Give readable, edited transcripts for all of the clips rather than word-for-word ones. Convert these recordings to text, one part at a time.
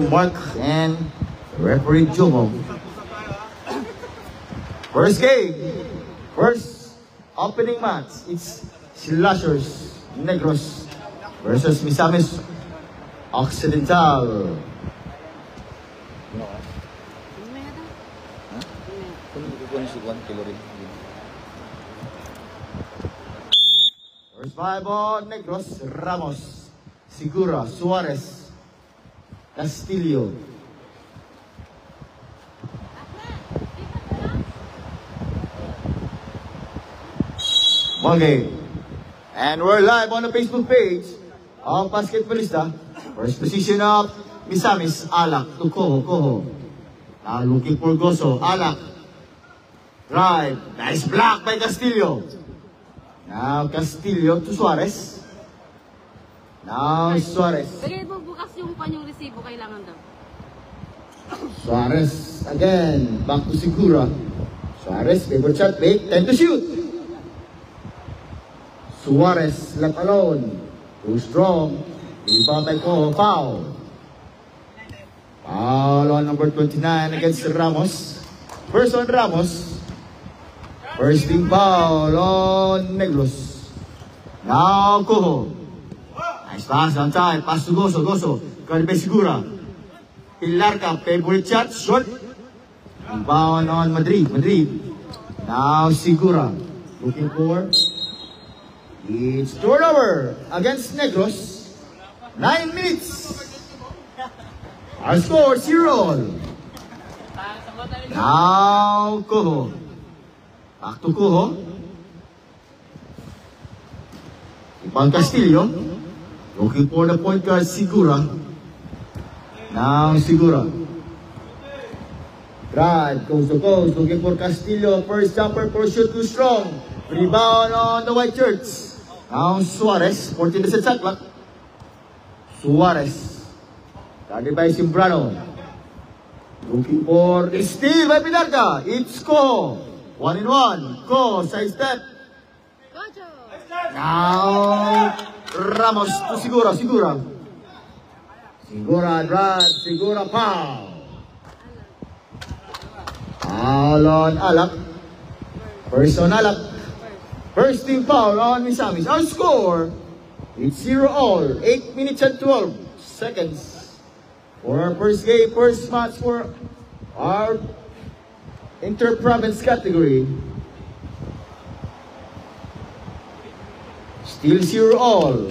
Mark and referee Jomo. First game, first opening match. It's Slashers Negros versus Misamis Occidental. First five on Negros, Ramos, Segura, Suarez, Castillo. One game. And we're live on the Facebook page of Basketballista. First position of Misamis, Alak to Koho. Now looking for Goso, Alak. Drive. Nice block by Castillo. Now Castillo to Suarez. Now Suarez. Bigay mo bukas yung kanyang resibo, kailangan daw. Suarez again. Back to Segura. Suarez, favorite shot, make 10 to shoot. Suarez left alone. Too strong. Rebound by Koho. Foul. Foul on number 29 against Ramos. First on Ramos. First team foul on Negros. Now Koho. Nice pass on time. Pass to Goso. Goso. Guarded by Segura. Pilarca. Favorite shot. Short. Rebound on Madrid. Now Segura. Looking for. It's turnover against Negros. 9 minutes. Our score 0. Now Koho. Back to Koho. Ibang Castillo. Looking for the point guard, Segura. Now Segura. Drive, coast to coast. Looking for Castillo. First jumper for shoot, too strong. Rebound on the white shirts. Now Suarez. 14 to set shot clock. Suarez. Guarded by Simbrano. Looking for steal by Pilarca. It's Koho. 1-on-1. Koho, side step. Now Ramos to Segura. Segura drive. Segura foul. Foul on Alak. First on Alak. First team foul on Misamis. Our score, it's 0-all. 8 minutes and 12 seconds for our first game, first match for our inter-province category. Still 0-all.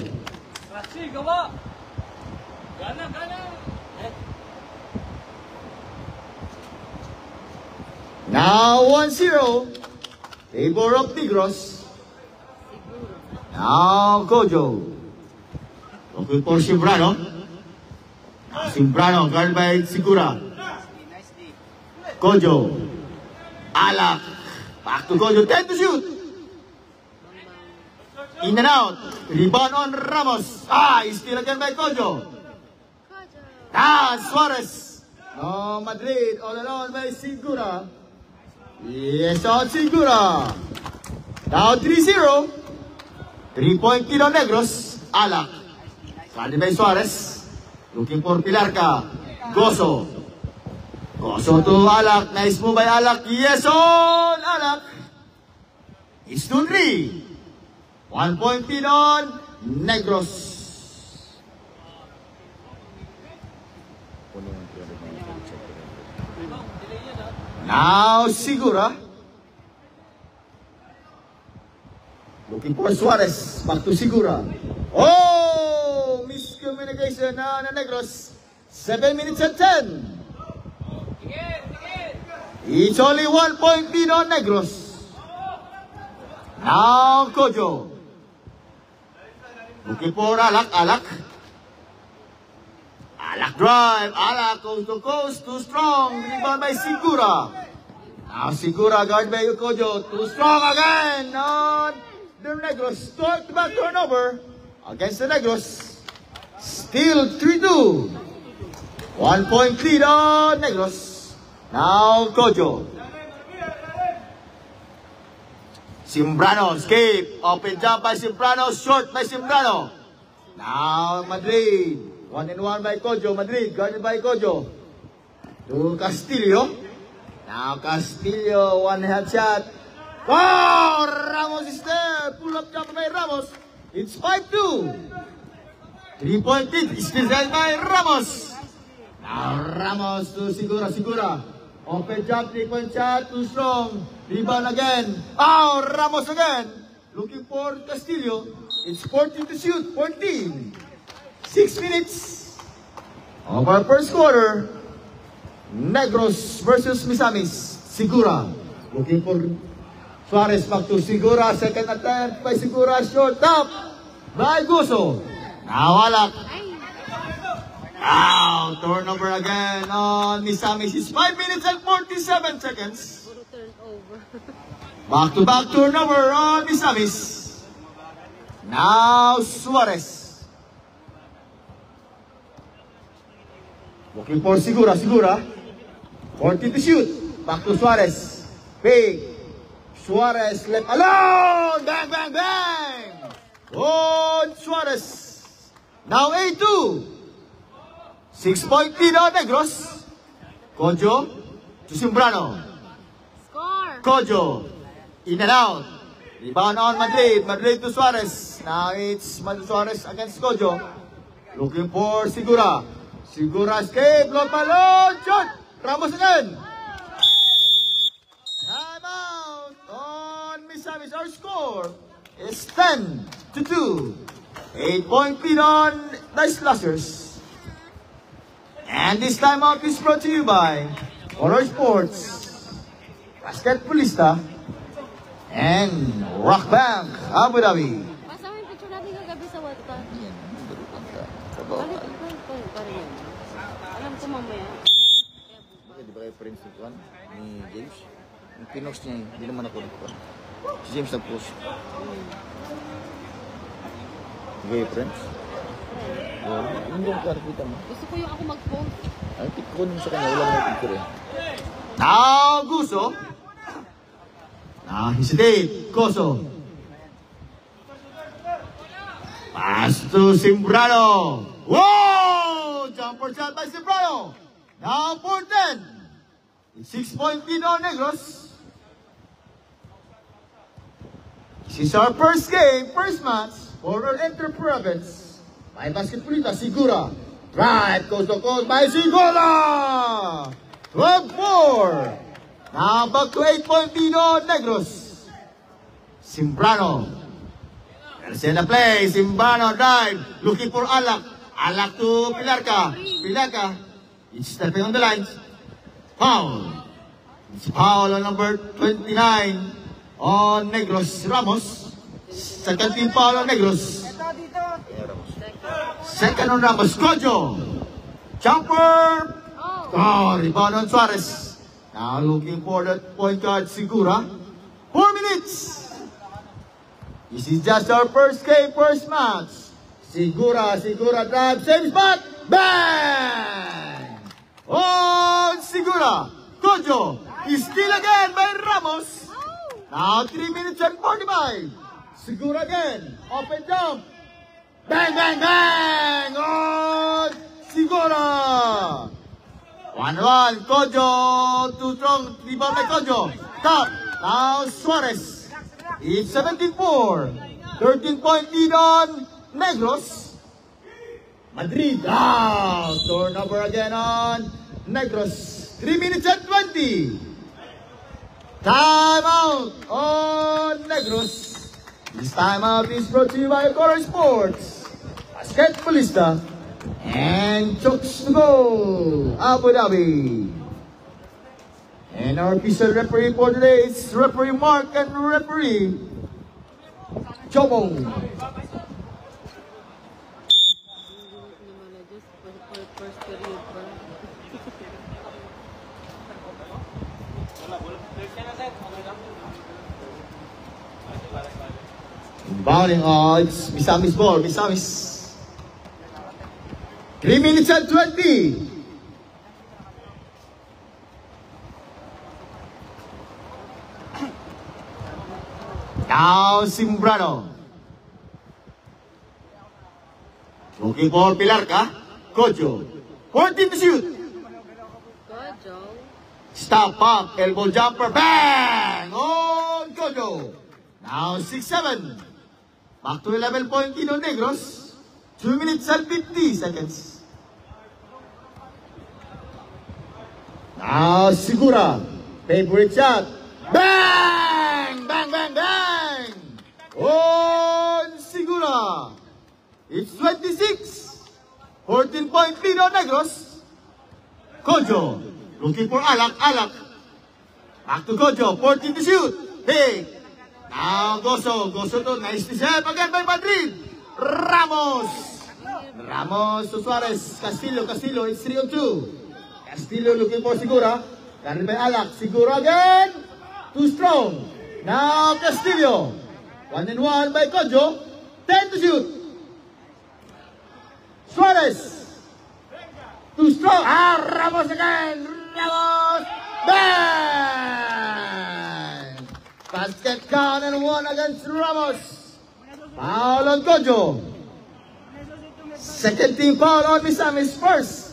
Now 1-0. Favor of Negros. Now Kojo. Looking for Simbrano. Simbrano guarded by Segura. Kojo. Alak. Back to Kojo. 10 to shoot. In and out. Rebound on Ramos. He's still again by Kojo. Suarez. No, Madrid all alone by Segura. Yes, on Segura. Now 3-0. 3-point lead on Negros. Alak. Guarded by Suarez. Looking for Pilarca. Goso. Goso to Alak. Nice move by Alak. Yes, on Alak. It's 2-3. 1-point lead on Negros. Now Segura. Looking for Suarez. Back to Segura. Oh! Miscommunication na Negros. 7 minutes and 10. It's only 1-point lead on Negros. Now Kojo. Looking for Alak. Alak drive. Alak coast to coast. Too strong. Rebound by Segura. Now Segura guard by Kojo. Too strong again on the Negros. Start back turnover against the Negros. Still 3-2. 1-point lead on Negros. Now Kojo. Simbrano escape. Open jump by Simbrano. Short by Simbrano. Now Madrid. 1-1 by Kojo. Madrid, guarded by Kojo. To Castillo. Now Castillo, one head shot. Oh, Ramos is there. Pull up jump by Ramos. It's 5-2. 3-point lead. Still held by Ramos. Now Ramos to Sigura. Sigura. Open jump, 3-point shot. Too strong. Rebound again. Oh, Ramos again. Looking for Castillo. It's 14 to shoot. 14. 6 minutes of our first quarter. Negros versus Misamis. Sigura. Looking for Suarez back to Sigura. Second attempt by Sigura. Short top by Guso. Nawalak. Wow, turnover again on Misamis. It's 5 minutes and 47 seconds. Puro turnover. Back-to-back turnover on Misamis. Now Suarez. Looking for Sigura. Sigura. 40 to shoot. Back to Suarez. Big. Suarez left alone. Bang, bang, bang. Oh, Suarez. Now 8-2. 6-point lead on Negros. Kojo to Simbrano. Score! Kojo. In and out. Rebound on Madrid. Madrid to Suarez. Now it's Suarez against Kojo. Looking for Sigura. Sigura escape. Low balon. Shot. Ramos again. Time out on Misamis. Our score is 10-2. 8-point lead on Dice Slashers. And this timeout is brought to you by Color Sports, Basketballista, and Rock Bank, Abu Dhabi. Basta mo yung picture natin kagabi sa WhatsApp. Alam ko mamaya. Di ba kayo friends ni James? Yung pinost niya, hindi naman ako nagpuan. Si James nag-post. Di ba kayo friends? Hindi yung karapita mo. Gusto ko yung ako mag-post. Ay, pick ko nun sa kanya, wala na picture eh. Now Guso. Now hesitate. Koso. Pass to Simbrano. Whoa! Jumper shot by Simbrano. Now 4-10. 6-point lead on Negros. This is our first game, first match for our Inter-Province. By Basketballista, Sigura. Drive, coast to coast by Sigura. 12-4. Now back to 8-point lead on Negros. Simbrano. Garcia na play. Simbrano drive. Looking for Alak. Alak to Pilarca. Pilarca. It's stepping on the lines. Foul. It's foul on number 29 on Negros. Ramos. Second team foul on Negros. Second on Ramos. Kojo. Jumper. Oh, rebound on Suarez. Now looking for that point guard Sigura. 4 minutes. This is just our first game, first match. Sigura drive, same spot. Bang! Oh, Sigura. Kojo is still again by Ramos. Now 3 minutes and 45. Sigura again. Open jump. Bang, bang, bang! Oh, Sigura. 1-1. Kojo. Too strong. Rebound by Kojo. Top. Now Suarez. It's 17-4. 13-point lead on Negros. Madrid. Turnover again on Negros. 3 minutes and 20. Timeout on Negros. This timeout is brought to you by Color Sports, Basketballista, and Chokes to Go, Abu Dhabi. And our official referee for today is referee Mark and referee Chobo. First period pa. Inbounding, it's Misamis ball, Misamis. 3 minutes and 20. Now Simbrano. Looking for Pilarca. Kojo. 14 to shoot. Good, Joe. Stop up, elbow jumper, bang! On Kojo. Now 6-7. Back to 11 point Tino Negros. 2 minutes and 50 seconds. Now Sigura. Favorite shot. Bang! Bang, bang, bang! On Sigura. It's 26. 14 point Tino Negros. Kojo. Looking for Alak, Alak. Back to Kojo, 14 to shoot. Hey. Now Goso to nice to serve again by Madrid. Ramos to Suarez. Castillo, it's 3-2. Castillo looking for Sigura. Carried by Alak. Sigura again. Too strong. Now Castillo. 1-1 by Kojo. 10 to shoot. Suarez. Too strong. Ramos again. Ramos. Bang! Basket count and 1 against Ramos. Foul on Kojo. Second team foul on Misamis first.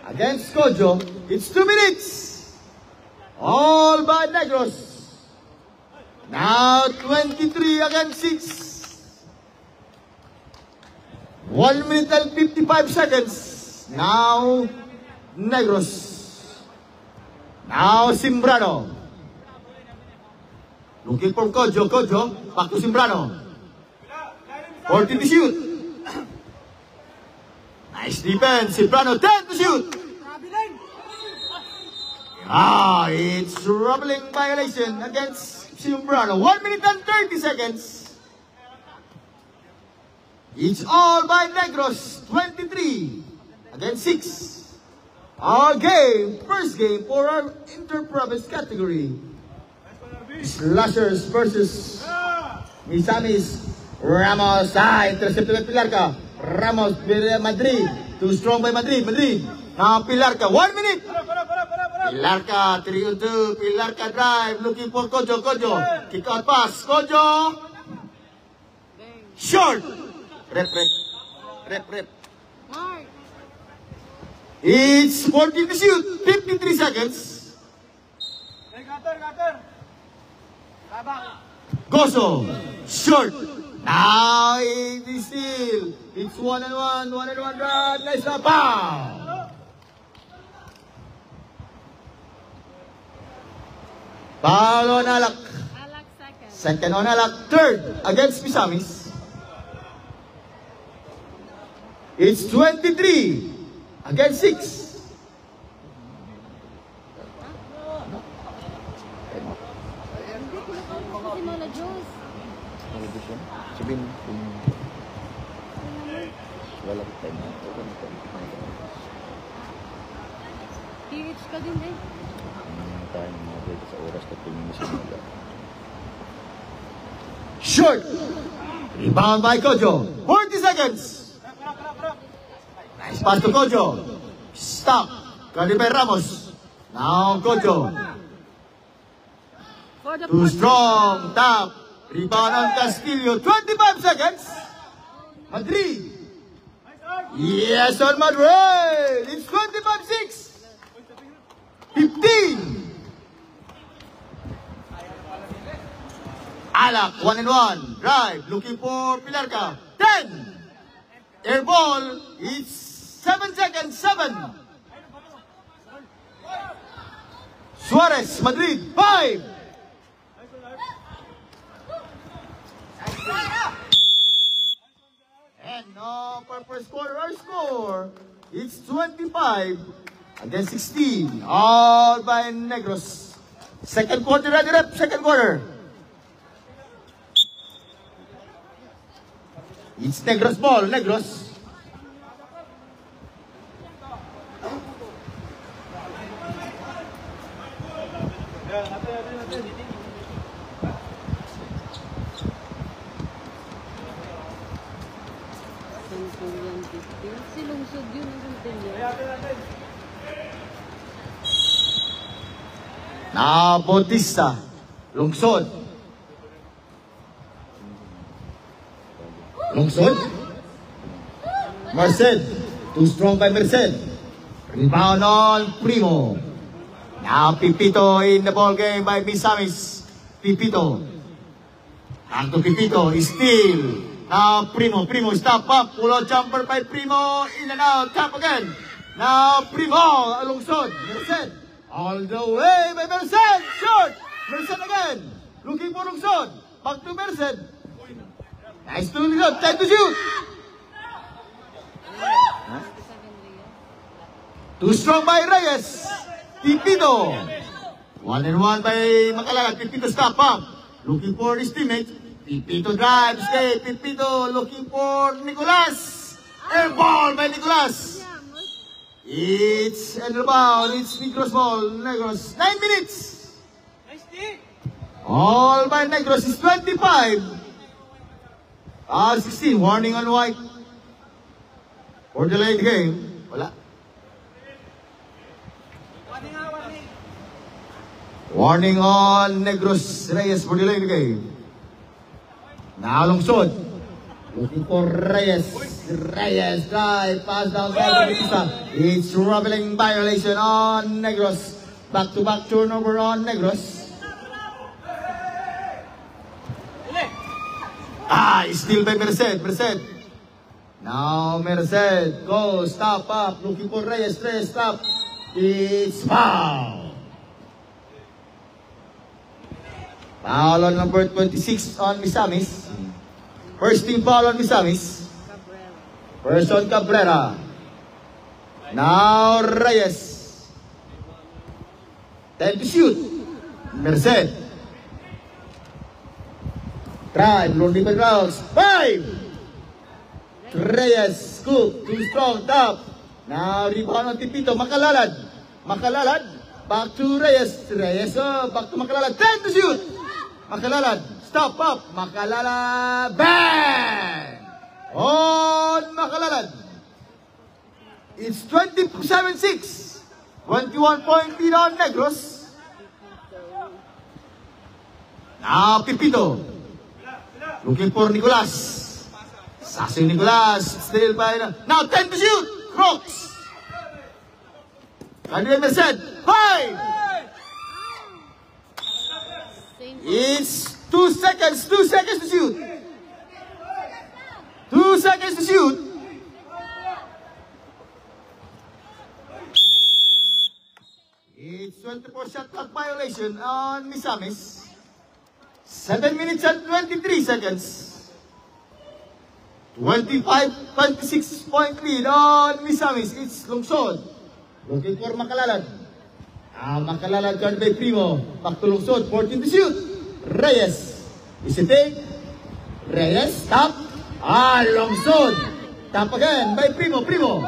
Against Kojo. It's 2 minutes. All by Negros. Now 23 against 6. 1 minute and 55 seconds. Now Negros. Now Simbrano. Looking for Kojo. Kojo. Back to Simbrano. 14 to shoot. Nice defense. Simbrano 10 to shoot. It's troubling violation against Simbrano. 1 minute and 30 seconds. It's all by Negros. 23 against 6. Our game, first game for our inter-province category. Slashers versus Misamis. Ramos, intercepted by Pilarca. Ramos, Madrid. Too strong by Madrid. Now Pilarca, 1 minute. Pilarca, 3-2. Pilarca drive, looking for Kojo. Kick out pass. Kojo. Short. Rep. Mark. It's 14 to shoot. 53 seconds. Goso. Short. Now it is still. It's 1-1 run. Nice na foul. Foul on Alak. Alak second. Second on Alak. Third against Misamis. It's 23 against 6. Hindi ko nakaupo si Mala Diyos. Sabihin kung wala ko tayo na PH ka din eh. tayo mga sa oras na pinimisimula. Short. Rebound by Kojo. 40 seconds. Nice pass to Kojo. Stop. Carried by Ramos. Now Kojo. For the Too strong. Tap. Rebound on Castillo. 25 seconds. Madrid. Yes, on Madrid. It's 25-6. 15. Alak, 1-1. Drive. Looking for Pilarca. 10. Air ball. It's 7 seconds. 7. Suarez, Madrid. 5. And no purpose score or score. It's 25 against 16. All by Negros. Second quarter, ready rep. Second quarter. It's Negros ball. Negros. Si lungsod yun ang Centurion. Now Bautista. Lungsod. Lungsod. Marcel. Too strong by Merced. Rebound on Primo. Now Pipito in the ball game by Misamis. Pipito. Back to Pipito. Still. Now Primo. Primo stop up. Pull-out jumper by Primo. In and out. Tap again. Now Primo. Alungsod. Merced. All the way by Merced. Short. Merced again. Looking for Lungsod. Back to Merced. Nice to Lungsod. Time to shoot. Too strong by Reyes. Pipito. 1-1 by Macalalan. Pipito stop up. Looking for his teammate. Pipito drives. Okay, Pipito looking for Nicolas. Air ball by Nicolas. It's a rebound. It's Negros ball. Negros. 9 minutes. All by Negros is 25. 16. Warning on white. For the late game. Wala. Warning on Negros Reyes for the late game. Now Lungsod. Looking for Reyes. Reyes drive. Pass down by Batista. It's troubling violation on Negros. Back-to-back turnover on Negros. Still by Merced. Merced. Now Merced. Go. Stop up. Looking for Reyes. Reyes stop. It's foul. Foul on number 26 on Misamis. First team foul on Misamis. First on Cabrera. Now Reyes. Time to shoot. Merced. Drive. Lonely by Rouse. 5. Reyes. Scoop. Too strong. Top. Now rebound on Pipito. Makalalad. Makalalad. Back to Reyes. Reyes. Back to Makalalad. Time to shoot. Makalalad, stop up, Makalalad, bang! On Makalalad. It's 27-6. 21-point lead on Negros. Now Pipito. Looking for Nicolas. Sassing Nicolas. Still by now 10 to shoot. Crocs. Andrea Merced. 5. It's 2 seconds. 2 seconds to shoot. 2 seconds to shoot. It's 24 shot clock violation on Misamis. 7 minutes and 23 seconds. 26 point lead on Misamis. It's Lungsod. Looking for Macalalan. Macalalan guard by Primo. Back to Lungsod. 14 to shoot. Reyes. Visiting. Reyes. Tap. Lungsod. Tap again by Primo. Primo.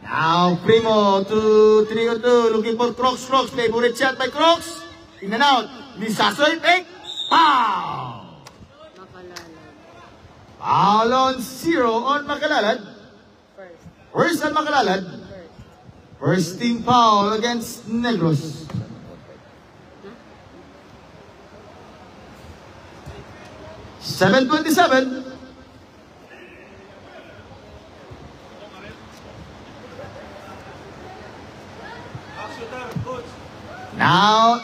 Now Primo to 3-2. Looking for Crocs. Crocs. Favorite shot by Crocs. In and out. Misasoy. Take. Pow! Foul on 0 on Macalalan. First on Macalalan. First team foul against Negros. .27. Now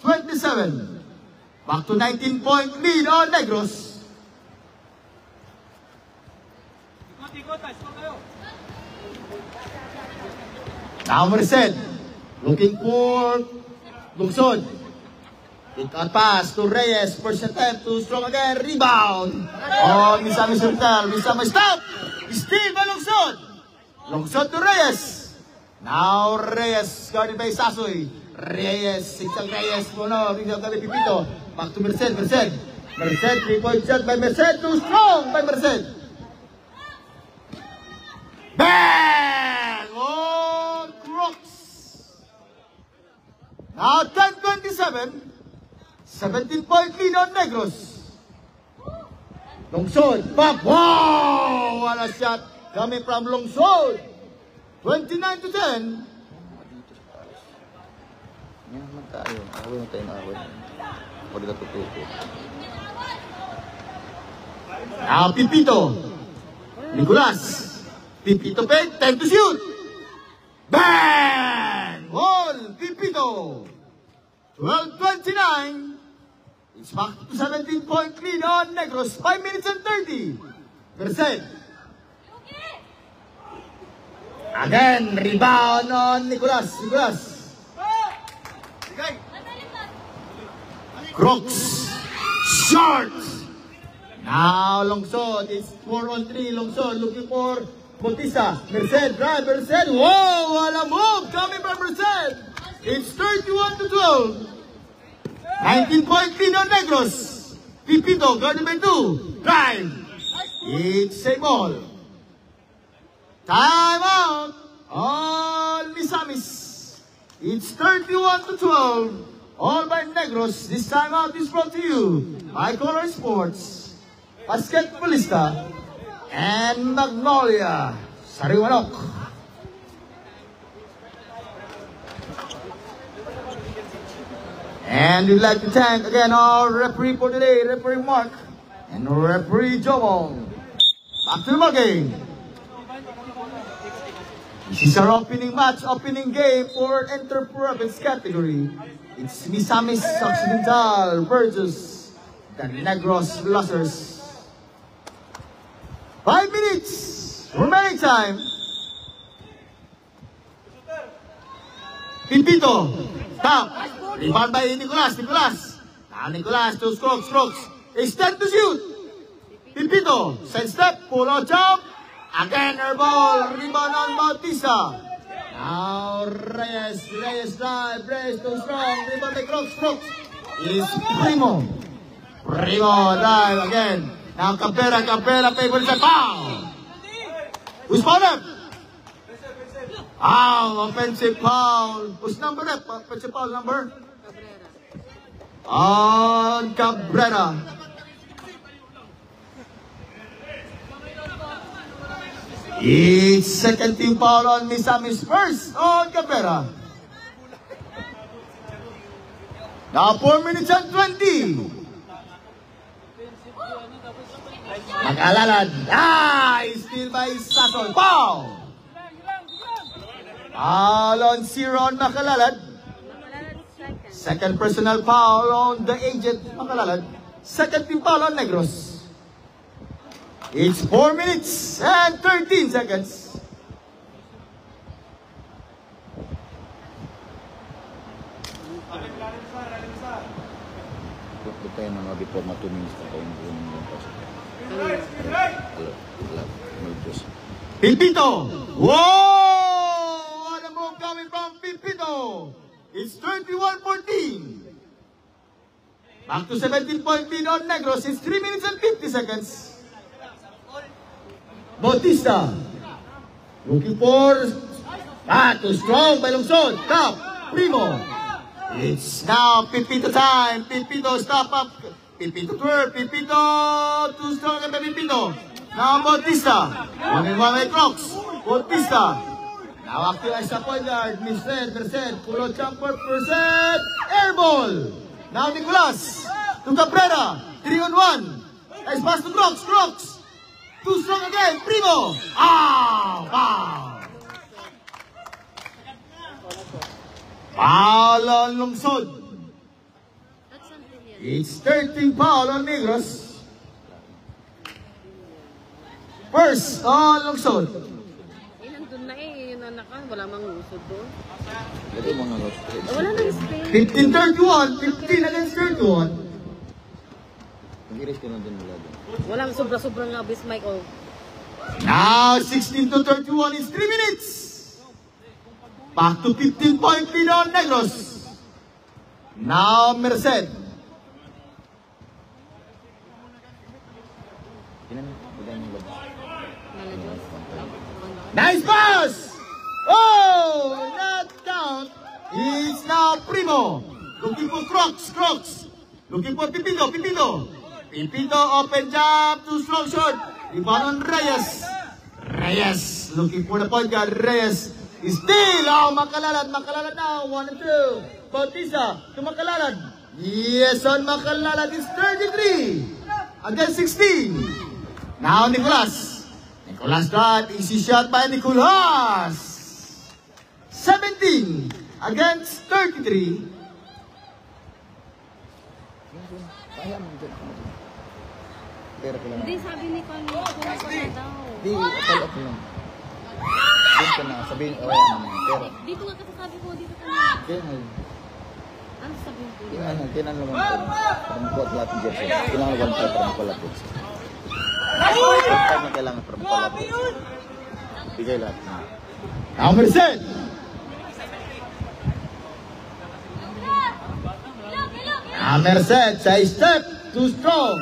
8-27. Back to 19-point lead on Negros. Now Merced. Looking for Lungsod. Kick out pass to Reyes. First attempt. Too strong again. Rebound. Misamis Sultan. Misamis stop. Steal by Lungsod. Lungsod to Reyes. Now Reyes. Guarded by Sasoy. Reyes. Sigsag Reyes. Sigsag kami Pipito. Back to Merced. Merced. Merced. 3-point shot by Merced. Too strong by Merced. Bang! On Crocs. Now 10-27. 17-point lead on Negros. Lungsod. Pop. Wow! What a shot coming from Lungsod. 29-10. Yan naman tayo. Away mo tayo na away. Ako dito tutupo. Now Pipito. Nicolas. Pipito paint, 10 to shoot. Bang! Goal, Pipito. 12-29. It's back to 17-point lead on Negros. 5 minutes and 30. Merced. Again, rebound on Nicolas. Crooks. Short. Now, Lungsod. It's 4-on-3. Lungsod looking for Bautista. Merced, drive. Merced. Whoa, what a move coming from Merced. It's 31-12. 19-point lead on Negros. Pipito, guarded by 2. Drive. It's a ball. Time out on Misamis. It's 31-12. All by Negros. This time out is brought to you by Color Sports, Basketballista, and Magnolia Sariwanok. And we'd like to thank again our referee for today, Referee Mark and Referee Jomong. Back to the ball game. This is our opening match, opening game for Inter-Province category. It's Misamis Occidental versus the Negros Losers. 5 minutes remaining time. Pipito, stop. Rebound by Nicolas. Now Nicolas to Strokes. It's 10 to shoot. Pipito, side step, pull out jump. Again, air ball, rebound on Bautista. Now Reyes drive, Reyes too strong, rebound by Crooks. It's Primo drive again. Now Capela favors the foul. Who's fouled up? Offensive foul. Who's number up? Offensive foul number? On Cabrera. It's second team foul on Misamis, first on Cabrera. Now 4 minutes and 20. Mag-alalad. Steal by Sason. Foul! Foul on Siron Makalalad. Second personal foul on the agent Makalalad. Second team foul on Negros. It's 4 minutes and 13 seconds. Huwag tayo mga before mga 2 minutes na kayo yung pasok. Pipito! Whoa! What a move coming from Pipito! It's 31-14. Back to 17-point lead on Negros. It's 3 minutes and 50 seconds. Bautista. Looking for... too strong by Lungsod. Top. Primo. It's now Pipito time. Pipito stop up. Pipito twerk. Pipito too strong by Pipito. Now Bautista. 1-1 by Crooks. Bautista. Now active sa point guard. Merced. Pull jumper. Merced. Air ball. Now Nicolas. To Cabrera. 3-on-1. Nice pass to Crooks. Too strong again. Primo. Wow. Foul on Lungsod. It's 13 foul on Negros. First on Lungsod. Nandun na yun na naka, wala mang usod doon. Ito mga lost. Wala nang spray. 15-31, 15 against 31. Mag-iris ka na din mula doon. Walang sobra-sobrang abis, Michael. Now 16-31 is 3 minutes. Back to 15-point lead on Negros. Now Merced. Nice pass! Oh, not count. It's now Primo. Looking for Crooks. Looking for Pipito. Pipito open jump, too strong shot. Rebound on Reyes. Looking for the point guard. Reyes. Still, Makalalad now, 1 and 2. Bautista to Makalalad. Yes, on Makalalad is 33 against 16. Now Nicolas Nicolas Scott, easy shot by Nicolas. 17 against 33. Kaya mo dyan. Pero ko lang. Hindi, sabi ni Connie, kulang ko na daw. Di, apal ako lang. Doon ka na, sabihin, pero. Dito nga kasi sabi ko, dito ka na. Kaya nga, Ano sabihin ko? kailan naman ko. Para makuha lahat ng jersey. Kailangan 1 para makuha lahat jersey. Kaya na kailangan para makuha lahat jersey. Bigay lahat. Now Merced. Merced, side step, too strong.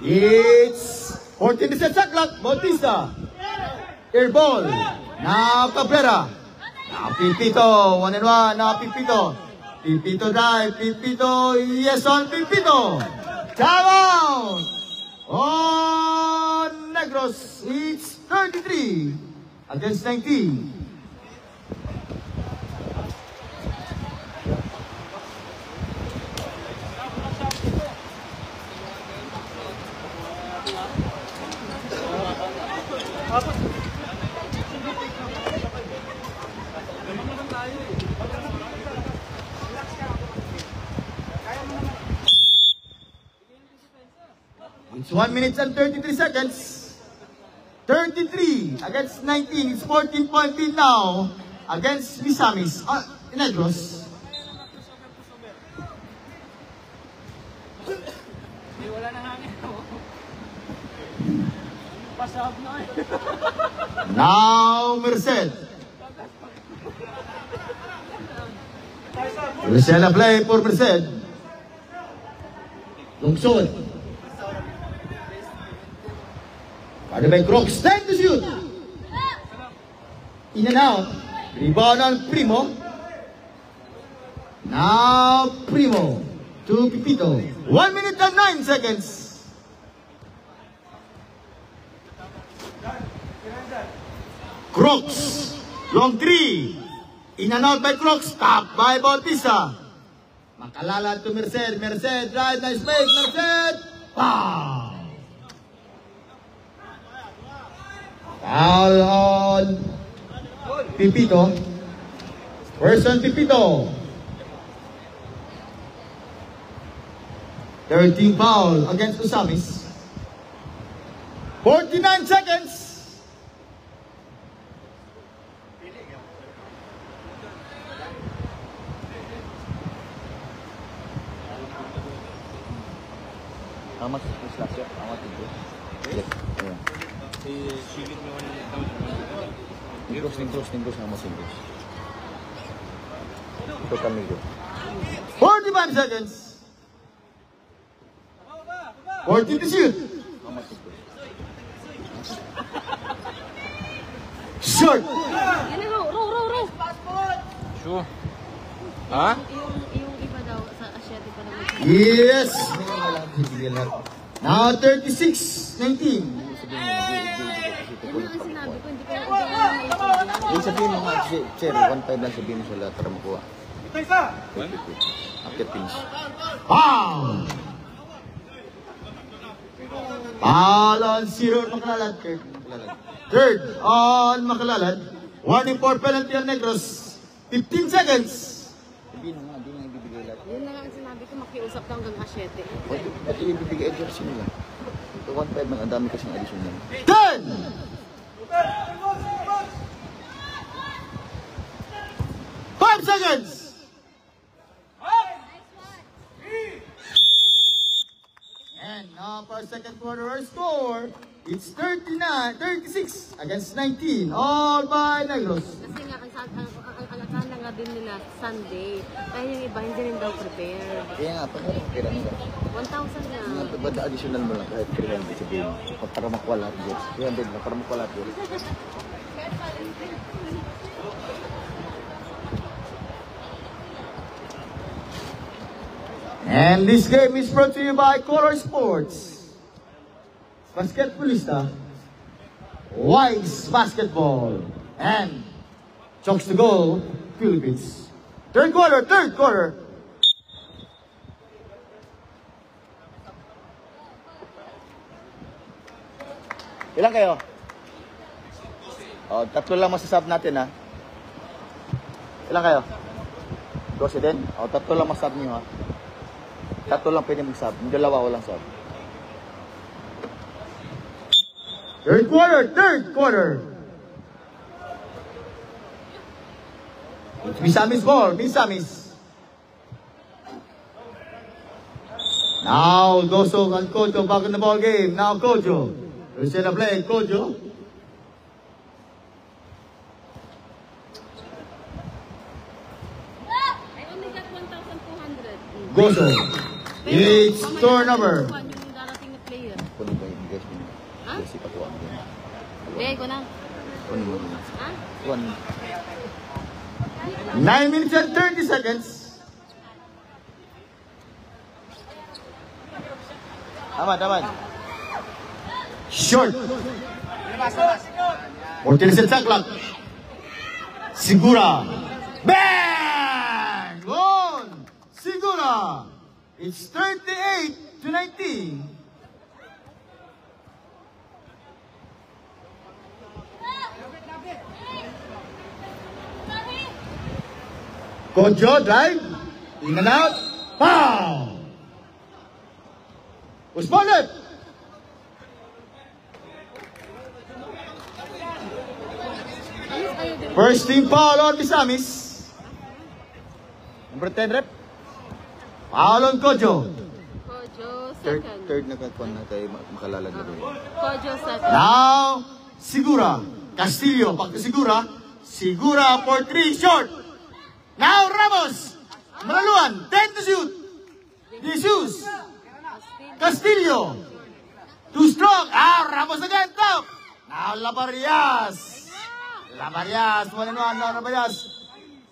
It's 14 shot clock, Bautista. Air ball. Now Cabrera. Now Pipito, 1 and 1, now Pipito. Pipito drive, Pipito, yes on Pipito. Time out. On Negros, it's 33 against 19. It's 1 minute and 33 seconds. 33 against 19. It's 14-point lead now against Misamis. Negros. Now Merced. Marcela play for Merced. Lungsod. Pada by Crocs, time to shoot. In and out. Rebound on Primo. Now Primo to Pipito. 1 minute and 9 seconds. Crocs. Long 3. In and out by Crocs. Stop by Bautista. Makalala to Merced. Merced drive. Nice make. Merced. Wow. Foul on Pipito. Person Pipito. 13 foul against Usamis. 49 seconds. How much is this last year? How much is this? Yes. Yeah. Negros, how much Negros? Total Negros. 45 seconds. 40 to shoot. How much Negros? Short. Yan na, row. Sure. Ha? Yung iba daw, sa Asiati pa naman. Yes. Now 36-19. Yan ang sinabi ko, hindi ko na Yung sabihin mo nga, Cher, 1.5 lang sabihin mo sa lahat para makuha. After finish. Foul. Foul on Zero Makalalad. Third on Makalalad. Warning for penalty on Negros. 15 seconds. Sabihin mo nga, hindi nga ibibigay lahat. Yun na nga ang sinabi ko, makiusap ka hanggang Asiati. Ba't yung ibibigay ang jersey nila? Ito 1.5 lang, ang dami kasing additional. 10. 5 seconds. And now for second quarter score, it's 36 against 19, all by Negros. Kasi nga, ang akala nga din nila Sunday. Kaya yung iba, hindi rin daw prepared. Kaya nga, pag ano kira nila? 1,000 na. Ba't additional mo lang kahit 300 sabihin mo? Para makuha lahat jersey. 300 lang, para makuha lahat jersey. And this game is brought to you by Color Sports. Basketballista, Wise Basketball, and Chokes to Goal, Philippines. Third quarter. Ilan kayo? Oh, tatlo lang masasab natin, ha? Ilan kayo? 12 din? O, tatlo lang masab niyo, ha? Tatlo lang pwede mag-sub. Yung dalawa walang sub. Third quarter. It's Misamis ball, Misamis. Now Goso and Kojo back in the ball game. Now Kojo. Reset the play, Kojo. I only got 1,200. Goso. It's turnover. Yung darating na player. Kunin ko yung guys mo. Ha? Kasi patuwa mo. Bigay ko na. Kunin mo na. Ha? Kunin mo. 9 minutes and 30 seconds. Aman. Short. 14 seconds sa clock. Sigura. Bang! Gol! Sigura. It's 38-19. Kojo drive. In and out. Foul! Usmanov. First team foul on Misamis. Number 10 rep. Foul on Kojo. Kojo, second. Third na katuan na tayo makalala na rin. Kojo, second. Now, Sigura. Castillo, back to Sigura. Sigura for 3, short. Now, Ramos. Manaluan, 10 to shoot. Jesus. Castillo. Too strong. Ramos again, top. Now, Labarias. Labarias, 1-1, now Labarias.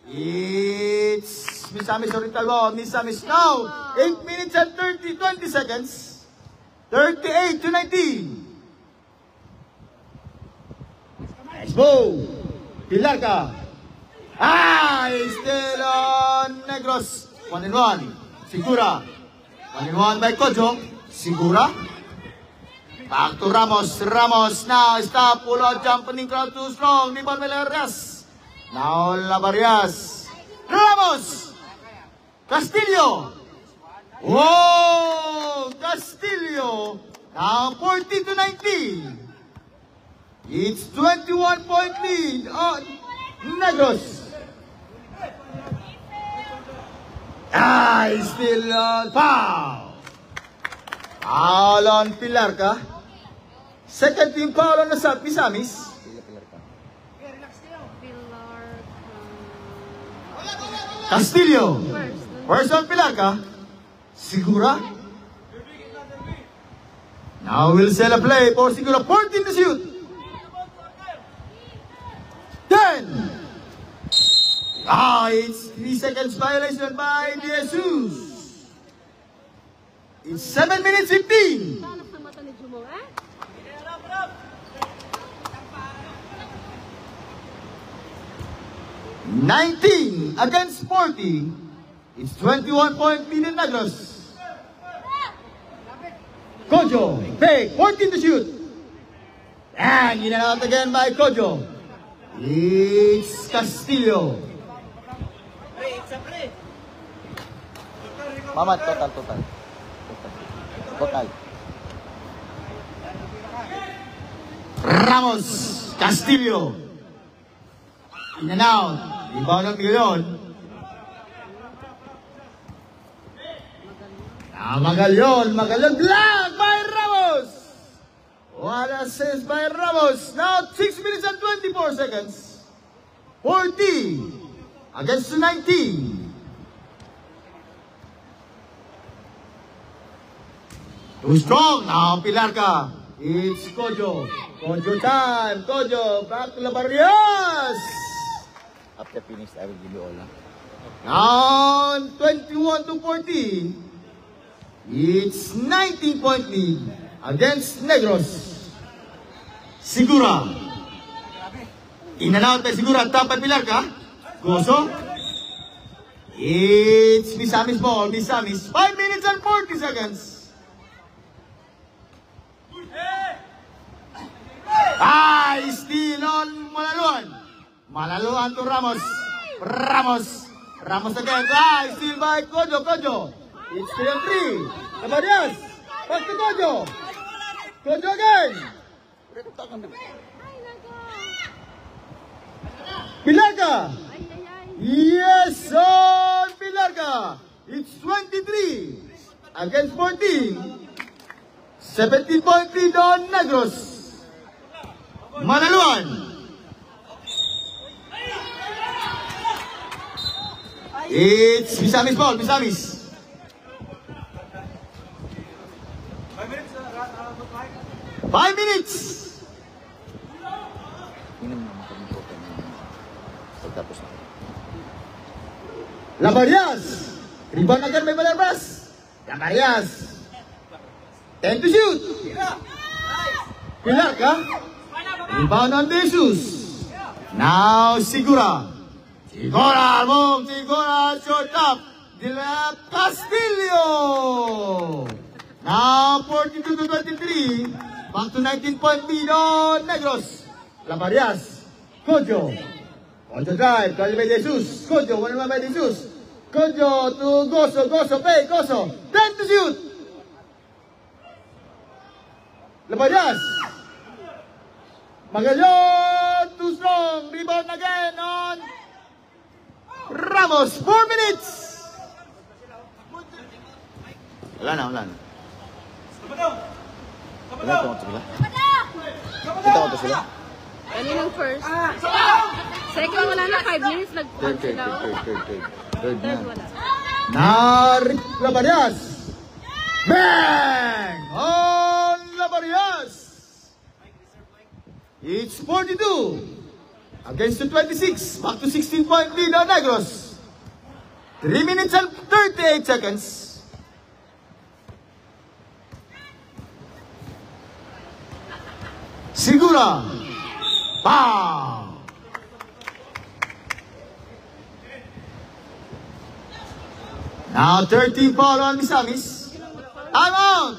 It's Misamis Oritago. Misamis now. 8 minutes and 20 seconds. 38-19. Nice move. Pilarca. Still on Negros. 1-1. Sigura. 1-1 by Kojo. Sigura. Back to Ramos. Ramos now. Stop. Pull out. Jumping crowd too strong. Rebound by Labarias. Now Labarias. Ramos. Castillo. Whoa! Castillo. Now 40-19. It's 21-point lead on Negros. He's still on foul. Foul on Pilarca. Second team foul on the Misamis. Pilar ka. Castillo. First on Pilarca. Sigura. Now we'll sell a play for Sigura. 14 to shoot. 10. It's 3 seconds violation by Jesus. It's 7 minutes 15. Talas sa mata ni Jumong, eh? 19 against 40. It's 21-point lead in Negros. Kojo, fake, 14 to shoot. And in and out again by Kojo. It's Castillo. Mama, total. Ramos, Castillo. In and out. Rebound ng Miguelon. Magalyon block by Ramos. What assist by Ramos. Now 6 minutes and 24 seconds. 40 against 19. Too strong. Now Pilarca. It's Kojo. Kojo time. Kojo. Back to Labarias. After finish, I will give you all. Now 21-14. It's 19-point lead against Negros. Sigura. In and out by Sigura. Top by Pilarca. Goso. It's Misamis ball. Misamis. 5 minutes and 40 seconds. Ay, steal on Malaluan. Malaluan to Ramos. Ramos again. Ay, steal by Kojo. It's 3 on 3. Labarias. Back to Kojo. Kojo again. Pilarga. Yes, on Pilarga. It's 23 against 14. 17.3 Don Negros. Malaluan. It's Misamis ball, Misamis. 5 minutes. Labarias. Rebound agad may Malarbas. Labarias. 10 to shoot. Pilar ka? Rebound on Jesus. Now Sigura. Sigura, short up. Dilap Castillo. Now 42 to 23. Back to 19-point lead on Negros. Labarias. Kojo drive. Kali by Jesus. Kojo, one by Jesus. Kojo to Goso. 10 to shoot. Labarias. Magayon, too strong. Rebound again on Ramos. 4 minutes. Wala na. Wala ito sila. Ito sila. Kaninang first? Second, wala na. 5 minutes. Nag-punch sila. Third na. Wala. Labarias. Bang! On Labarias. It's 42 against the 26. Back to 16-point lead on Negros. 3 minutes and 38 seconds. Sigura. Bang! Now 13 foul on Misamis. Time out!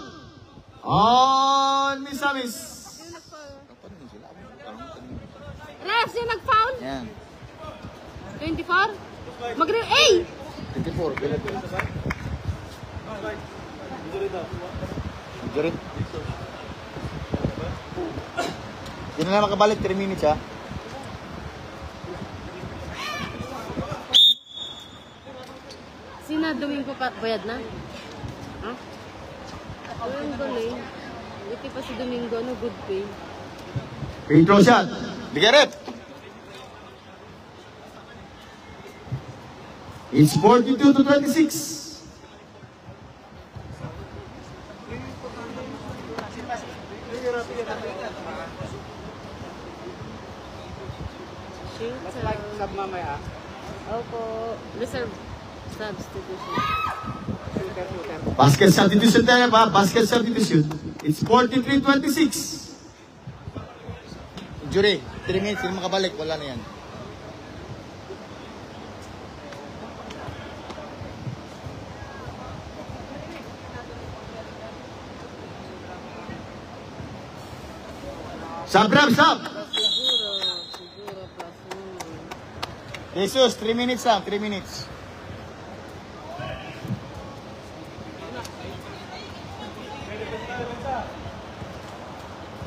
On Misamis. Refs, yung nag-foul? Yan. 24? Mag-re-ay! 24. Injury. Hindi na makabalik, 3 minutes ha. Sina Domingo pa, bayad na? Ha? Ang galing. Iti pa si Domingo, no good pay. Free throw shot. Bigaret. It's 42 to 26. Shoot. Sab mamaya. Opo. Reserve. Substitution. Basket substitution tayo pa. Basket substitution. It's 43-26. Injury. 3 minutes, hindi makabalik. Wala na yan. Sub. Siguro plus 1. Jesus, 3 minutes lang. 3 minutes.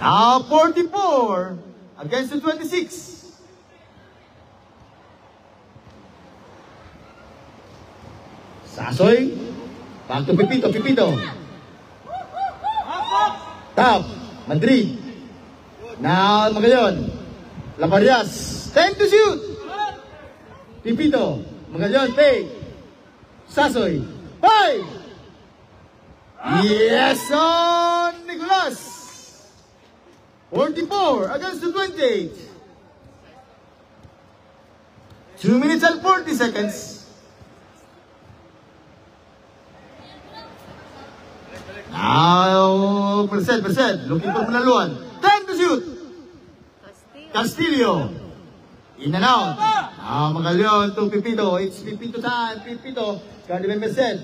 Now 44 against the 26. Sasoy. Back to Pipito. Top. Madrid. Now Magayon. Labarias. 10 to shoot. Pipito. Magayon. Take. Sasoy. 5. Yes on Nicolas. 44 against the 28. 2 minutes and 40 seconds. Now, percent. Looking for Malaluan. 10 to shoot. Castillo. In and out. Now, Magayon to Pipito. It's Pipito time. Pipito. Guarded by Merced.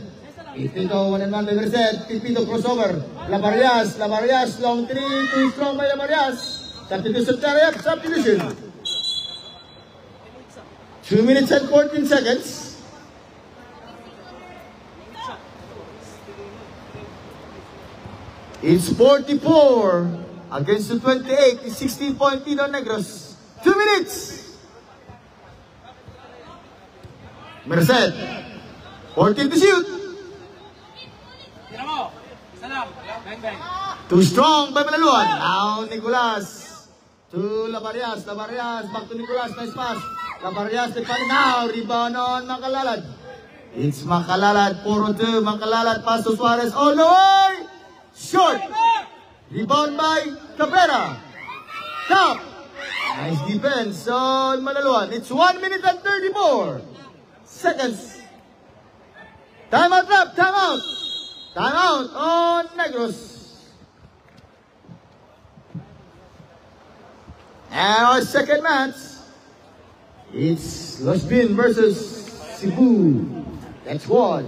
Pipito, 1 and 1 by Merced. Pipito crossover. Labarias. Long 3. Too strong by Labarias. Substitution Chariot, substitution. 2 minutes and 14 seconds. It's 44 against the 28. It's 16 point lead on Negros. 2 minutes. Merced. 14 to shoot. Too strong by Malaluan. Now Nicolas. To Labarias. Labarias. Back to Nicolas. Nice pass. Labarias. Now rebound on Makalalad. It's Makalalad. 4-2. Makalalad. Pass to Suarez. All the way. Short. Rebound by Cabrera. Top. Nice defense on Malaluan. It's 1 minute and 34 seconds. Timeout lap. Timeout. Timeout on Negros. And our second match, it's Los Bin versus Cebu. That's one.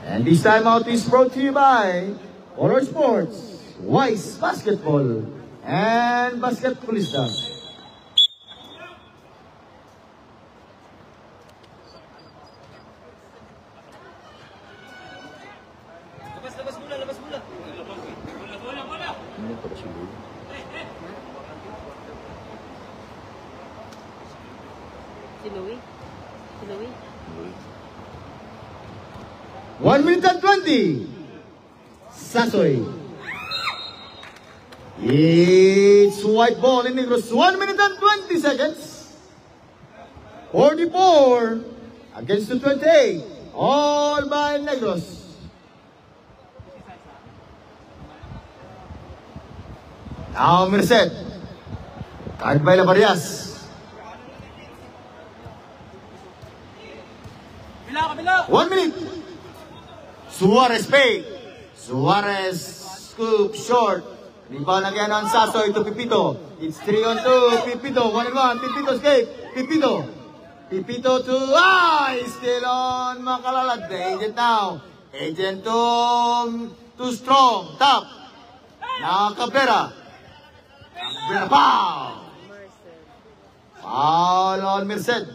And this timeout is brought to you by Color Sports, Wise Basketball, and Basketballista. Si Louie? Si Louie? 1 minute and 20. Sasoy. It's white ball in Negros. 1 minute and 20 seconds. 44 against the 28. All by Negros. Now Merced. Card by Labarias. 1 minute. Suarez pay. Suarez scoop short. Rebound again on Sasoy to Pipito. It's 3-on-2. Pipito 1-on-1. Pipito escape. Pipito. Pipito to still on Makalalad. The agent now. Agent too strong. Top. Now Cabrera. Cabrera foul. Foul on Merced.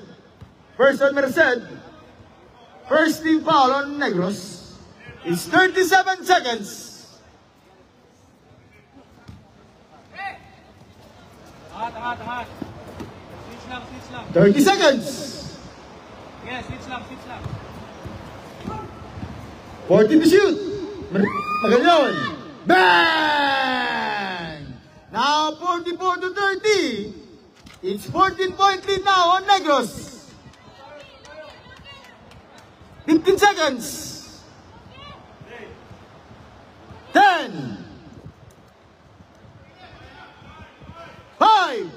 First on Merced. First team foul on Negros. It's 37 seconds. Tahat. Switch lang. 30 seconds. Yes, switch lang. 40 to shoot. Magayon. Bang! Now 44 to 30. It's 14-point lead now on Negros. 15 seconds. 10. 5.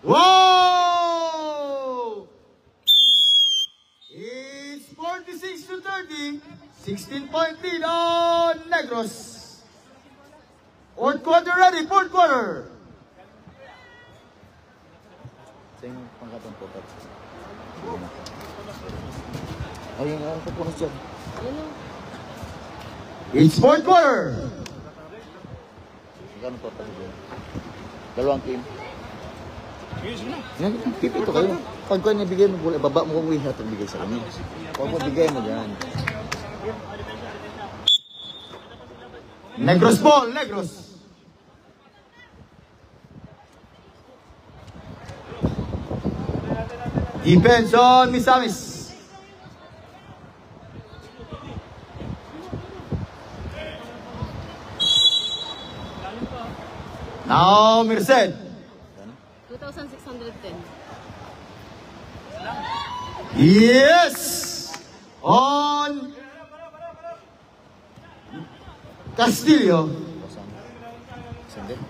Whoa! It's 46 to 30. 16-point lead on Negros. Fourth quarter ready. Fourth quarter. Sa'yo yung pangkatang po. Ayun nga, ang pupunas dyan. Ano? It's fourth quarter. Gano'n po tayo dyan? Dalawang team. Yes, na. Yan, pipito kayo. Pag ko niya bigay mo, baba mo kung wihat at bigay sa kanya. Pag mo bigay mo dyan. Negros ball. Negros. Defense on Misamis. Now Merced. 2,610. Yes! On Castillo. Sende. 2,610.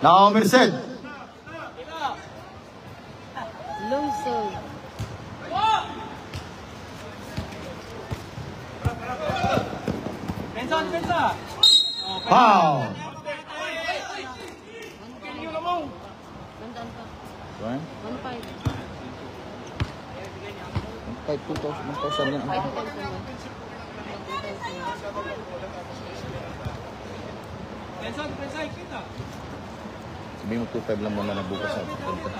Now Merced. Depensa, depensa. Foul. Nandaan pa. One? 1-5. Kahit 2,000 yan. 5,000. Depensa, depensa, kita. Sabihin mo 2,500 lang muna na bukas sa punta.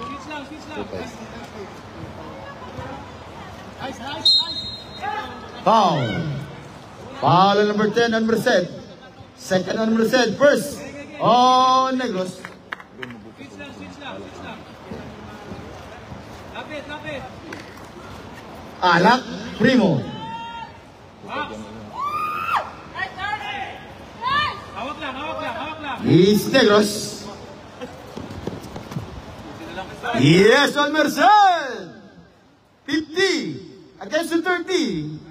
Switch lang, switch lang. 2,500. Foul. Foul on number 10 on Merced. Second on Merced. First on Negros. Switch lang, switch lang, switch lang. Lapit, lapit. Alak Primo. Box. Hawak lang, hawak lang, hawak lang. Is Negros. Yes on Merced. 50 against the 30.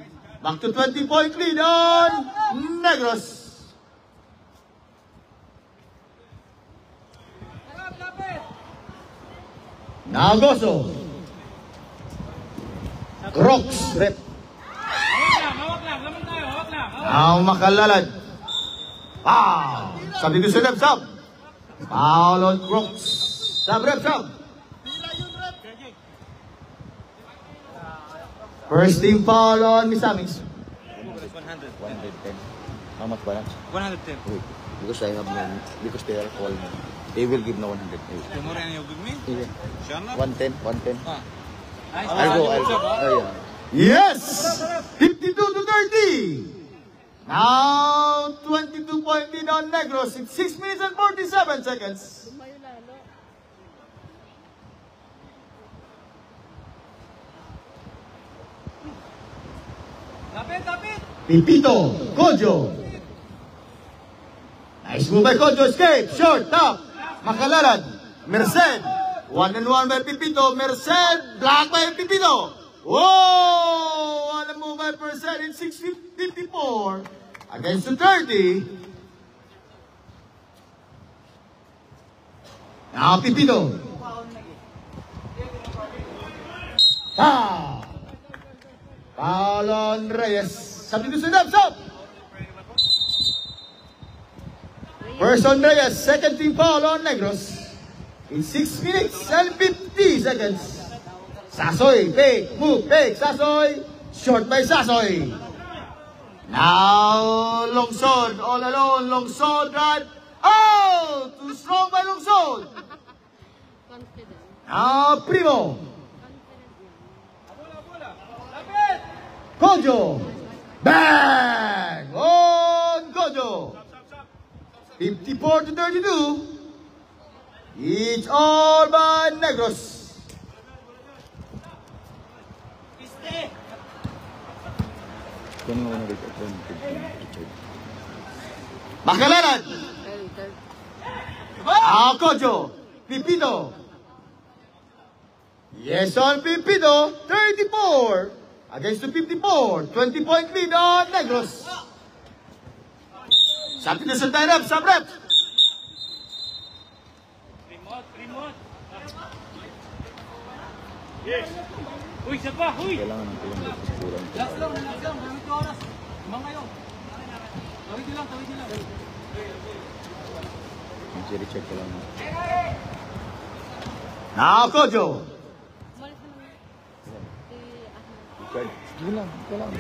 Back to 20-point lead on Negros. Now Goso. Rocks rep. Hawak lang, laman tayo, hawak lang. Now Makalalad. Foul. Substitution rep sub. Foul on Rocks. Sub rep sub. First team foul on Misamis. 110. How much balance? 110. Wait, because I have no, because they are called me. They will give na 100. Tomorrow you give me? Yeah. Sure not? 110, 110. Nice. I'll go, yeah. Yes! 52 to 30. Now 22-point lead on Negros. It's 6 minutes and 47 seconds. Tumayo lalo. Lapit, lapit. Pipito, Kojo. Nice move by Kojo, escape, short, top. Makalalad, Merced. 1-1 by Pipito, Merced, blocked by Pipito. Whoa! What a move by Merced in 6:54 against the 30. Now Pipito. Foul. Foul on Reyes. Substitution up, sub. First on Reyes, second team foul on Negros. In 6 minutes and 50 seconds. Sasoy, fake, move, fake, Sasoy. Short by Sasoy. Now Longsod, all alone, Longsod drive. Oh! Too strong by Longsod. Confident. Now Primo. Lapit. Kojo. Bang! On Kojo. 54 to 32. It's all by Negros. Piste. Kunin mo na dito. Makalalad. Very third. Kojo. Pipito. Yes on Pipito. 34 against the 54. 20-point lead on Negros. Substitution tie rep, sub rep. Remote, remote. Yes. Uy, isa pa, uy. Kailangan ng tulong dito sa kulang. Last lang, gamit yung oras. Limang kayo. Tawid nyo lang, tawid nyo lang. Mag-check ko lang. Now Kojo. Umalis na naman. Si Ahmed. Richard, sige lang. Kailangan.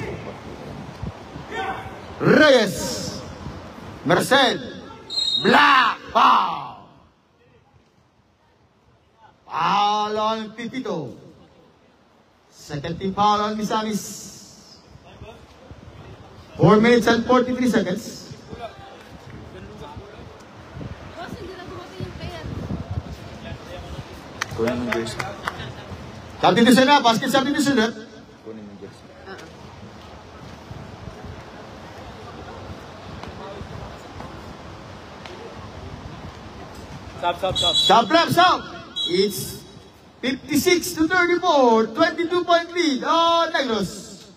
Reyes. Merced. Black. Foul. Foul on Pipito. Second team foul on Misamis. 4 minutes and 43 seconds. Boss, hindi na dumating yung player. Kunin ng jersey. Substitution na, basket substitution na. Kunin ng jersey. Stop. Sub rep, sub. It's 56 to 34. 22-point lead on Negros.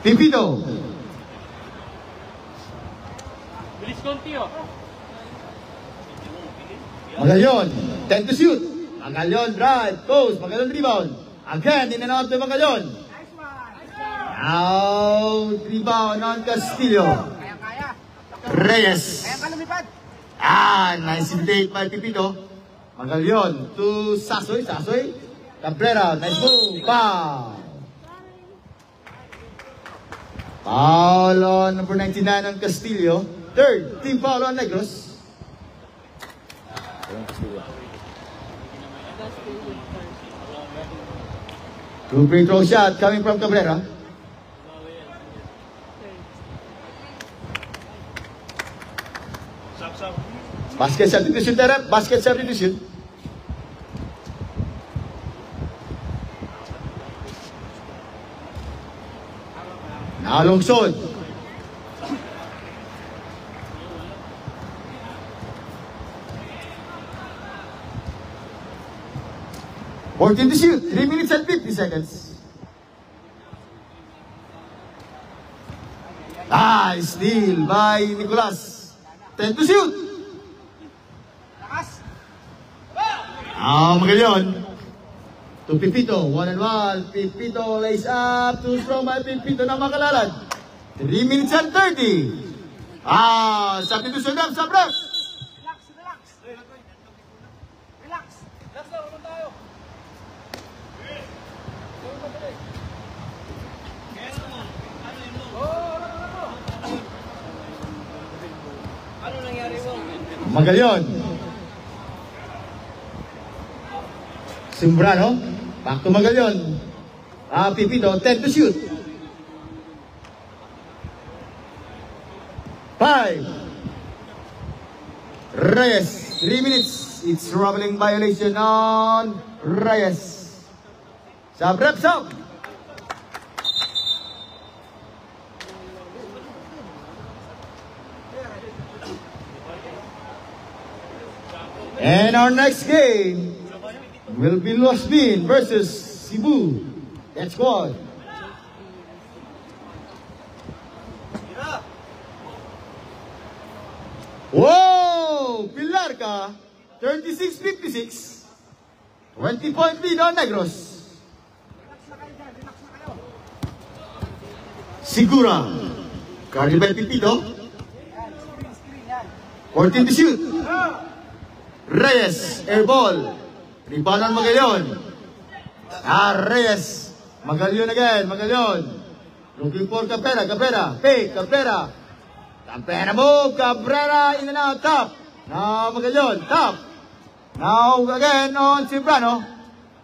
Pipito. Bilis konti, oh. Magayon. 10 to shoot. Magalyon drive, post, Magalyon rebound. Again, in and out by Magalyon. Out, rebound on Castillo. Reyes. Nice intake by Pipito. Magalyon to Sasoy, Cabrera, nice move, foul. Foul on number 99 on Castillo. Third, team foul on Negros. Two free throw shot coming from Cabrera. Basket substitution, Terep. Basket substitution. Now lungsod. Fourteen to shoot. 3 minutes and 50 seconds. Nice steal by Nicolas. 10 to shoot. Magalyon. To Pipito, 1-1. Pipito lays up. Too strong by Pipito na makalalad. 3 minutes and 30. Substitution up, Sabrek. Relax daw, naman tayo. Ano nangyari mo? Magalyon. Simbrano. Back to Magalyon. Pipito, 10 to shoot. 5. Reyes, 3 minutes. It's troubling violation on Reyes. Sub reps up. And our next game will be Los Bin versus Cebu. That squad. Whoa! Pilarca, 36-56. 20-point lead on Negros. Sigura. Guarded by Pipito. 14 to shoot. Reyes, air ball. Rebound on Magalyon. Reyes. Magalyon again, Magalyon. Looking for Cabrera. Fake, Cabrera. Cabrera move, Cabrera in and out, top. Now Magalyon, top. Now again on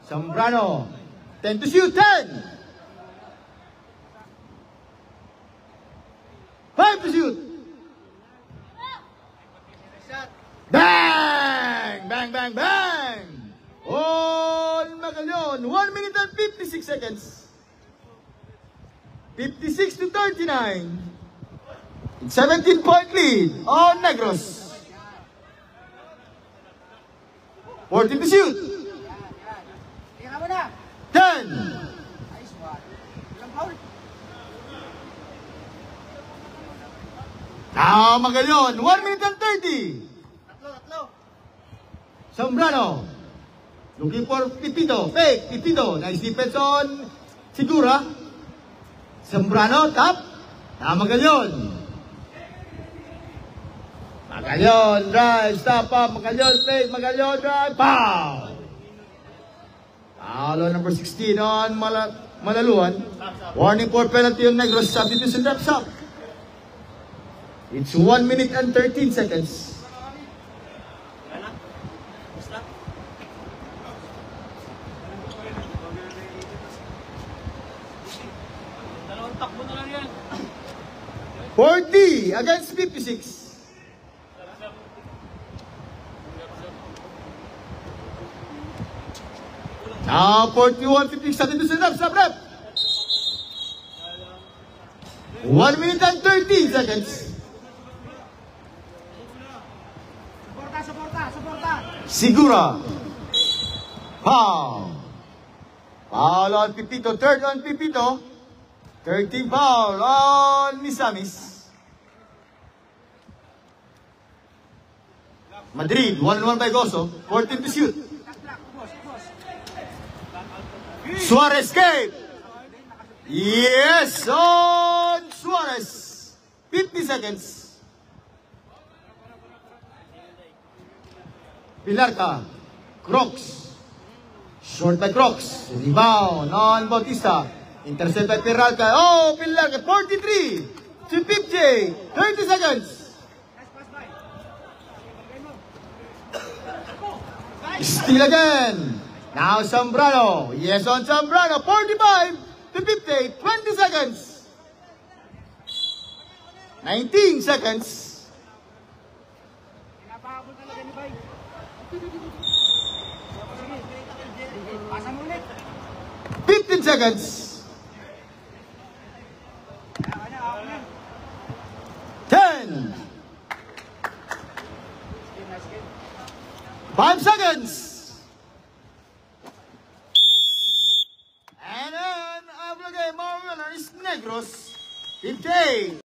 Zambrano. 10 to shoot, 10. 5 to shoot. Bang! Bang, bang, bang! On Magalyon, 1 minute and 56 seconds. 56 to 39. 17-point lead on Negros. 14 to shoot. 10. Now Magalyon, 1 minute and 30. Zambrano. Looking for Pipito. Fake. Pipito. Nice defense on Sigura. Zambrano. Top. Now Magalyon. Magalyon drive. Stop up. Magalyon fake. Magalyon drive. Foul. Foul on number 16 on Malaluan. Warning for penalty on Negros. Substitution reps up. It's 1 minute and 13 seconds. Takbo na lang yan. 40 against 56. Now 41-50 substitution up, sub rep. 1 minute and 13 seconds. Suporta. Sigura. Foul. Foul on Pipito. Third on Pipito. 13 foul on Misamis. Madrid, 1-1 by Goso. 14 to shoot. Suarez escape. Yes, on Suarez. 50 seconds. Pilarca. Crocs. Short by Crocs. Rebound on Bautista. Intercept by Pilarca. Oh, Pilarca. 43 to 50. 30 seconds. Steal again. Now Zambrano. Yes, on Zambrano. 45 to 50. 20 seconds. 19 seconds. 15 seconds. 10. 5 seconds. And then, after the game, our winner is Negros. 58.